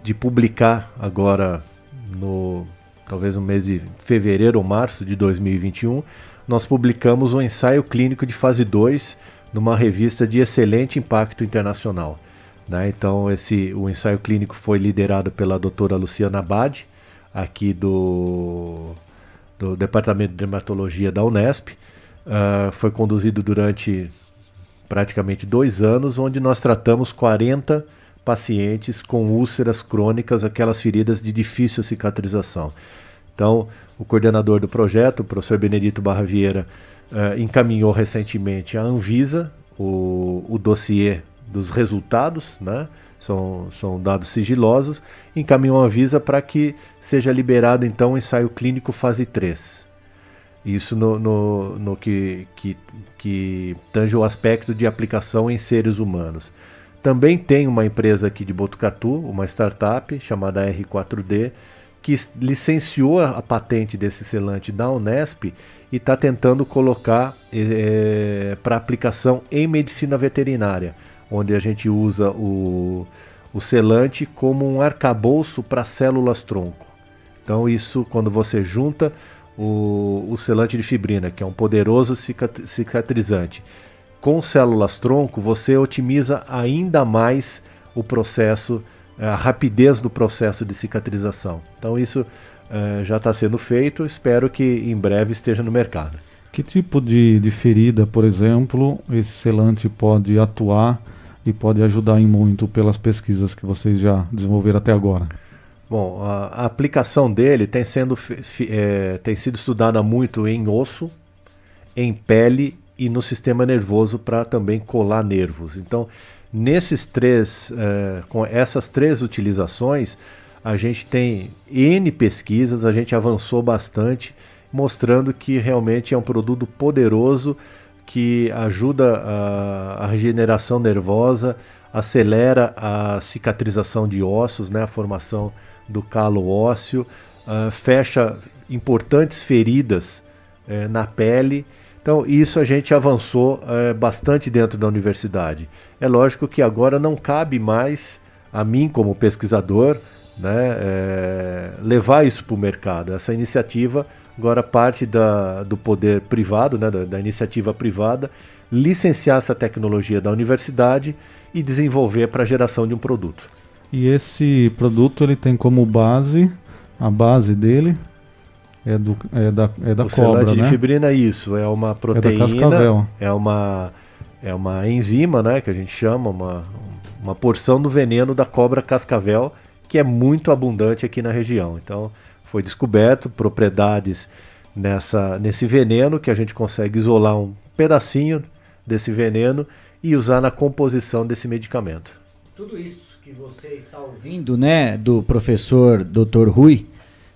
de publicar agora, talvez no mês de fevereiro ou março de 2021, nós publicamos um ensaio clínico de fase 2 numa revista de excelente impacto internacional. Né? Então, o ensaio clínico foi liderado pela doutora Luciana Abad, aqui do Departamento de Dermatologia da Unesp. Foi conduzido durante praticamente 2 anos, onde nós tratamos 40 pacientes com úlceras crônicas, aquelas feridas de difícil cicatrização. Então, o coordenador do projeto, o professor Benedito Barra Vieira, encaminhou recentemente à Anvisa o dossiê dos resultados, né? São dados sigilosos, encaminhou à Anvisa para que seja liberado então o ensaio clínico fase 3. Isso no que tange o aspecto de aplicação em seres humanos. Também tem uma empresa aqui de Botucatu, uma startup chamada R4D, que licenciou a patente desse selante da Unesp e está tentando colocar para aplicação em medicina veterinária, onde a gente usa o selante como um arcabouço para células-tronco. Então isso, quando você junta o selante de fibrina, que é um poderoso cicatrizante, com células-tronco, você otimiza ainda mais o processo, a rapidez do processo de cicatrização. Então isso já está sendo feito, espero que em breve esteja no mercado. Que tipo de ferida, por exemplo, esse selante pode atuar e pode ajudar em muito pelas pesquisas que vocês já desenvolveram até agora? Bom, a aplicação dele tem sido estudada muito em osso, em pele e no sistema nervoso para também colar nervos. Então, com essas 3 utilizações, a gente tem N pesquisas, a gente avançou bastante, mostrando que realmente é um produto poderoso que ajuda a regeneração nervosa, acelera a cicatrização de ossos, né, a formação do calo ósseo, fecha importantes feridas na pele. Então isso a gente avançou bastante dentro da universidade. É lógico que agora não cabe mais a mim como pesquisador, né, levar isso para o mercado. Essa iniciativa agora parte do poder privado, né, da iniciativa privada, licenciar essa tecnologia da universidade e desenvolver para a geração de um produto. E esse produto ele tem como base, a base dele é da cobra, né? De fibrina, isso, é uma proteína, é uma enzima, né, que a gente chama, uma porção do veneno da cobra cascavel, que é muito abundante aqui na região. Então, foi descoberto propriedades nesse veneno, que a gente consegue isolar um pedacinho desse veneno e usar na composição desse medicamento. Tudo isso que você está ouvindo, né, do professor Dr. Rui,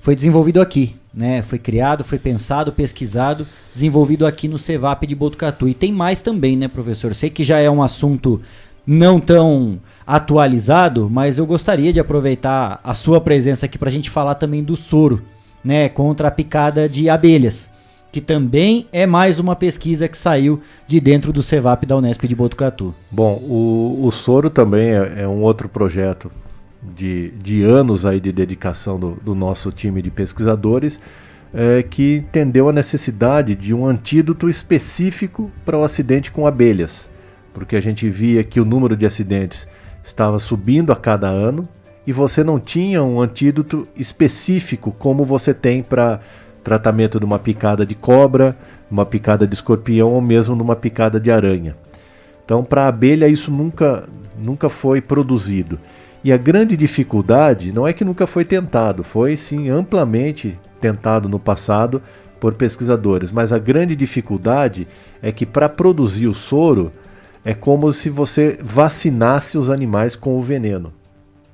foi desenvolvido aqui, né? Foi criado, foi pensado, pesquisado, desenvolvido aqui no CEVAP de Botucatu. E tem mais também, né, professor? Sei que já é um assunto não tão atualizado, mas eu gostaria de aproveitar a sua presença aqui para a gente falar também do soro, né, contra a picada de abelhas, que também é mais uma pesquisa que saiu de dentro do CEVAP da Unesp de Botucatu. Bom, o soro também é um outro projeto de anos aí de dedicação do nosso time de pesquisadores, que entendeu a necessidade de um antídoto específico para o acidente com abelhas, porque a gente via que o número de acidentes estava subindo a cada ano e você não tinha um antídoto específico como você tem para tratamento de uma picada de cobra, uma picada de escorpião ou mesmo numa picada de aranha. Então, para a abelha isso nunca foi produzido. E a grande dificuldade não é que nunca foi tentado, foi sim amplamente tentado no passado por pesquisadores, mas a grande dificuldade é que para produzir o soro é como se você vacinasse os animais com o veneno,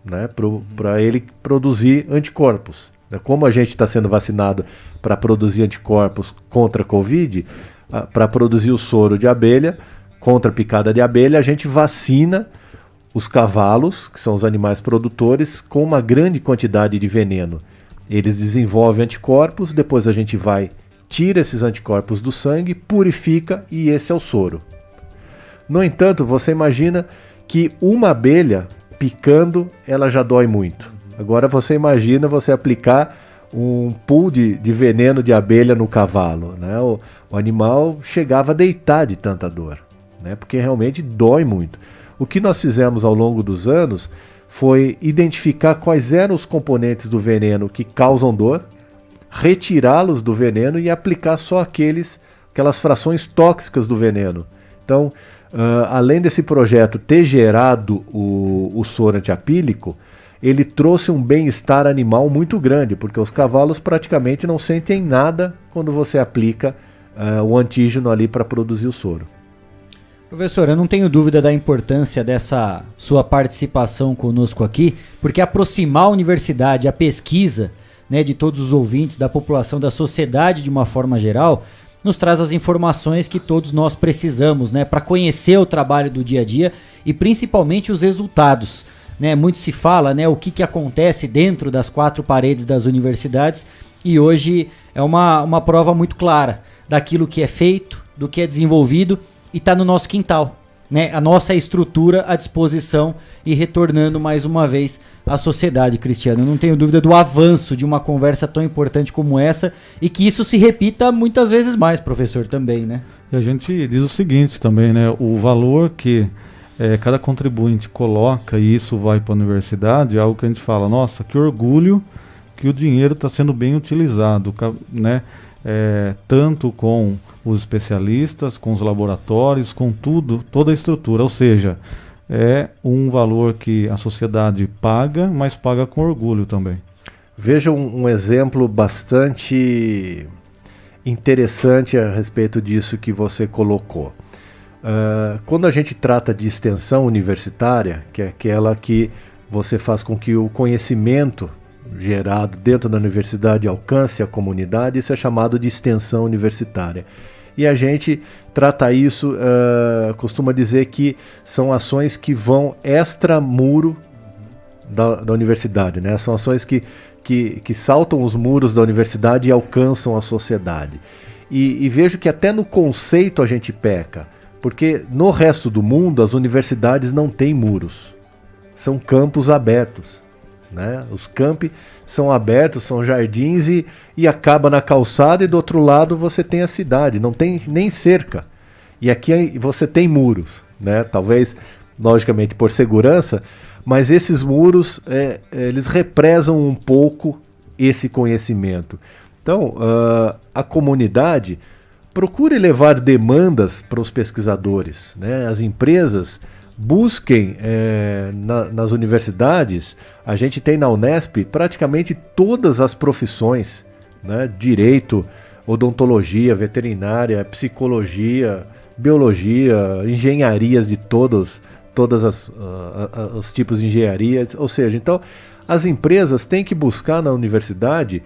né, para ele produzir anticorpos. Como a gente está sendo vacinado para produzir anticorpos contra a Covid, para produzir o soro de abelha, contra a picada de abelha, a gente vacina os cavalos, que são os animais produtores, com uma grande quantidade de veneno. Eles desenvolvem anticorpos, depois a gente tira esses anticorpos do sangue, purifica e esse é o soro. No entanto, você imagina que uma abelha picando, ela já dói muito. Agora você imagina você aplicar um pool de veneno de abelha no cavalo, né? O animal chegava a deitar de tanta dor, né? Porque realmente dói muito. O que nós fizemos ao longo dos anos foi identificar quais eram os componentes do veneno que causam dor, retirá-los do veneno e aplicar só aquelas frações tóxicas do veneno. Então, além desse projeto ter gerado o soro antiapílico, ele trouxe um bem-estar animal muito grande, porque os cavalos praticamente não sentem nada quando você aplica o antígeno ali para produzir o soro. Professor, eu não tenho dúvida da importância dessa sua participação conosco aqui, porque aproximar a universidade, a pesquisa, né, de todos os ouvintes, da população, da sociedade de uma forma geral, nos traz as informações que todos nós precisamos, né, para conhecer o trabalho do dia a dia e principalmente os resultados. Né? Muito se fala, né, o que acontece dentro das quatro paredes das universidades e hoje é uma prova muito clara daquilo que é feito, do que é desenvolvido e está no nosso quintal, né? A nossa estrutura à disposição e retornando mais uma vez à sociedade, Cristiano. Eu não tenho dúvida do avanço de uma conversa tão importante como essa e que isso se repita muitas vezes mais, professor, também, né? E a gente diz o seguinte também, né? O valor que cada contribuinte coloca e isso vai para a universidade é algo que a gente fala, nossa, que orgulho que o dinheiro está sendo bem utilizado, né? Tanto com os especialistas, com os laboratórios, com tudo, toda a estrutura, ou seja, é um valor que a sociedade paga, mas paga com orgulho também. Veja um exemplo bastante interessante a respeito disso que você colocou. Quando a gente trata de extensão universitária, que é aquela que você faz com que o conhecimento gerado dentro da universidade alcance a comunidade, isso é chamado de extensão universitária. E a gente trata isso, costuma dizer que são ações que vão extramuro da universidade, né? São ações que saltam os muros da universidade e alcançam a sociedade. E vejo que até no conceito a gente peca, porque no resto do mundo as universidades não têm muros, são campos abertos. Né? Os campi são abertos, são jardins e acaba na calçada e do outro lado você tem a cidade, não tem nem cerca. E aqui você tem muros, né? Talvez, logicamente, por segurança, mas esses muros eles represam um pouco esse conhecimento. Então, a comunidade procure levar demandas para os pesquisadores, né? As empresas busquem nas universidades. A gente tem na Unesp praticamente todas as profissões, né? Direito, odontologia, veterinária, psicologia, biologia, engenharias de todos os tipos de engenharia. Ou seja, então as empresas têm que buscar na universidade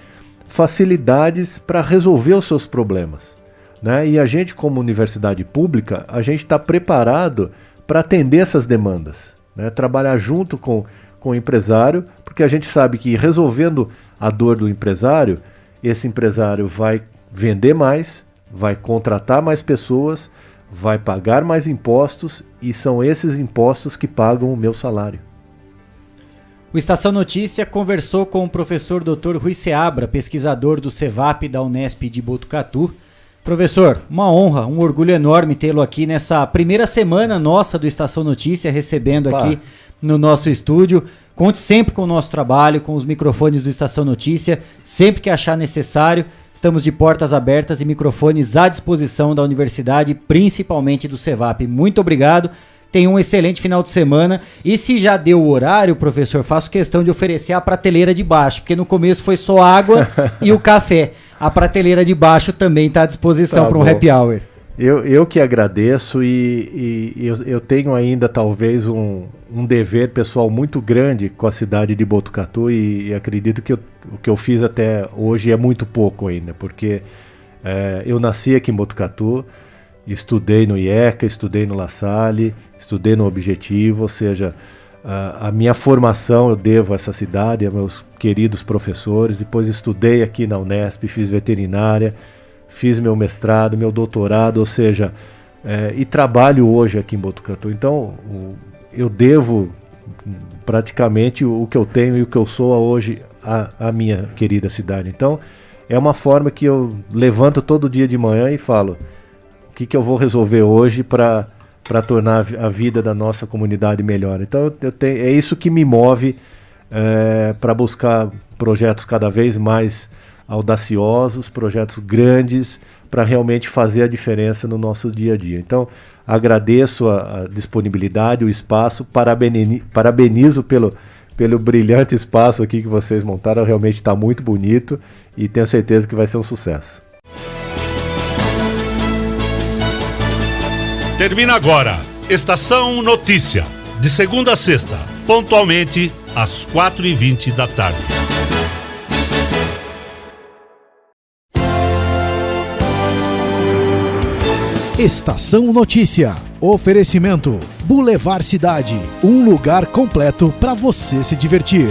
facilidades para resolver os seus problemas, né? E a gente, como universidade pública, a gente está preparado para atender essas demandas, né? Trabalhar junto com o empresário, porque a gente sabe que resolvendo a dor do empresário, esse empresário vai vender mais, vai contratar mais pessoas, vai pagar mais impostos e são esses impostos que pagam o meu salário. O Estação Notícia conversou com o professor Dr. Rui Seabra, pesquisador do CEVAP da Unesp de Botucatu. Professor, uma honra, um orgulho enorme tê-lo aqui nessa primeira semana nossa do Estação Notícia, recebendo aqui no nosso estúdio. Conte sempre com o nosso trabalho, com os microfones do Estação Notícia, sempre que achar necessário. Estamos de portas abertas e microfones à disposição da universidade, principalmente do CEVAP. Muito obrigado. Tenha um excelente final de semana. E se já deu o horário, professor, faço questão de oferecer a prateleira de baixo, porque no começo foi só água e o café. a prateleira de baixo também está à disposição para um happy hour. Eu que agradeço e eu tenho ainda talvez um dever pessoal muito grande com a cidade de Botucatu e acredito que o que eu fiz até hoje é muito pouco ainda, porque eu nasci aqui em Botucatu, estudei no IECA, estudei no La Salle, estudei no Objetivo, ou seja, a minha formação eu devo a essa cidade, a meus queridos professores. Depois estudei aqui na Unesp, fiz veterinária, fiz meu mestrado, meu doutorado, ou seja, e trabalho hoje aqui em Botucatu. Então, eu devo praticamente o que eu tenho e o que eu sou hoje à minha querida cidade. Então, é uma forma que eu levanto todo dia de manhã e falo o que eu vou resolver hoje para tornar a vida da nossa comunidade melhor. Então, é isso que me move para buscar projetos cada vez mais audaciosos, projetos grandes, para realmente fazer a diferença no nosso dia a dia. Então, agradeço a disponibilidade, o espaço, parabenizo pelo brilhante espaço aqui que vocês montaram, realmente está muito bonito e tenho certeza que vai ser um sucesso. Termina agora, Estação Notícia, de segunda a sexta, pontualmente às 4h20 da tarde. Estação Notícia. Oferecimento Boulevard Cidade, um lugar completo para você se divertir.